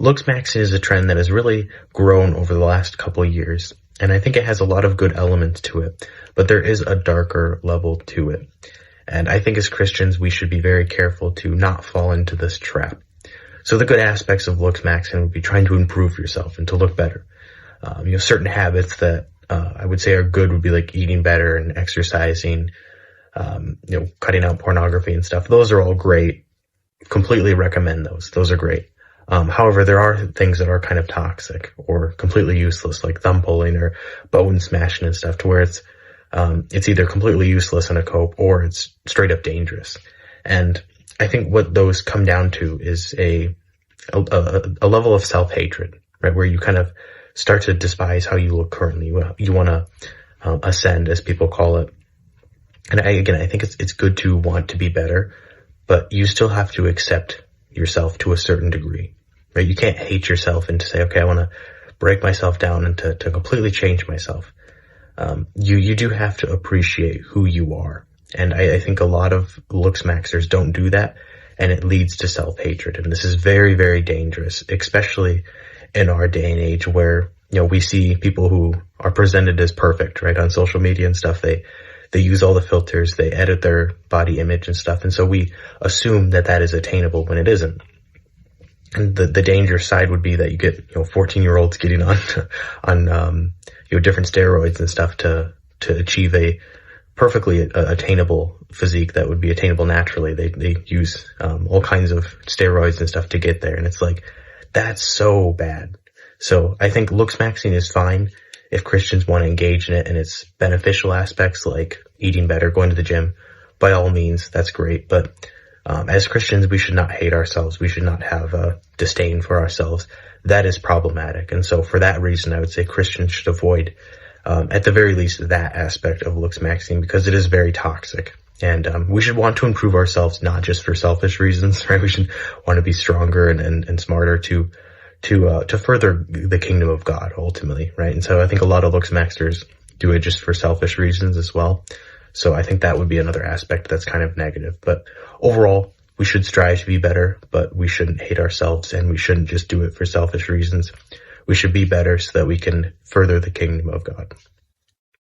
looksmax is a trend that has really grown over the last couple of years, and I think it has a lot of good elements to it, but there is a darker level to it. And I think as Christians, we should be very careful to not fall into this trap. So the good aspects of looksmaxing would be trying to improve yourself and to look better. Certain habits that I would say are good would be like eating better and exercising, cutting out pornography and stuff. Those are all great. Completely recommend those. Those are great. However, there are things that are kind of toxic or completely useless, like thumb pulling or bone smashing and stuff, to where it's either completely useless in a cope or it's straight up dangerous. And I think what those come down to is a level of self-hatred, right? Where you kind of start to despise how you look currently. You want to ascend, as people call it. And I think it's good to want to be better, but you still have to accept yourself to a certain degree, right? You can't hate yourself and to say, okay, I want to break myself down and to completely change myself. You do have to appreciate who you are. And I think a lot of looksmaxers don't do that, and it leads to self-hatred. And this is very, very dangerous, especially in our day and age where, we see people who are presented as perfect, right, on social media and stuff. They use all the filters, they edit their body image and stuff. And so we assume that that is attainable when it isn't. And the dangerous side would be that you get, 14-year-olds getting on different steroids and stuff to achieve a perfectly attainable physique that would be attainable naturally. They use all kinds of steroids and stuff to get there. And it's like, that's so bad. So I think looksmaxing is fine if Christians want to engage in it and its beneficial aspects like eating better, going to the gym. By all means, that's great. But as Christians, we should not hate ourselves. We should not have a disdain for ourselves. That is problematic. And so for that reason, I would say Christians should avoid, at the very least, that aspect of looksmaxing, because it is very toxic. And we should want to improve ourselves, not just for selfish reasons, right? We should want to be stronger and smarter to further the kingdom of God ultimately, right? And so I think a lot of looksmaxers do it just for selfish reasons as well. So I think that would be another aspect that's kind of negative. But overall, we should strive to be better, but we shouldn't hate ourselves, and we shouldn't just do it for selfish reasons. We should be better so that we can further the kingdom of God.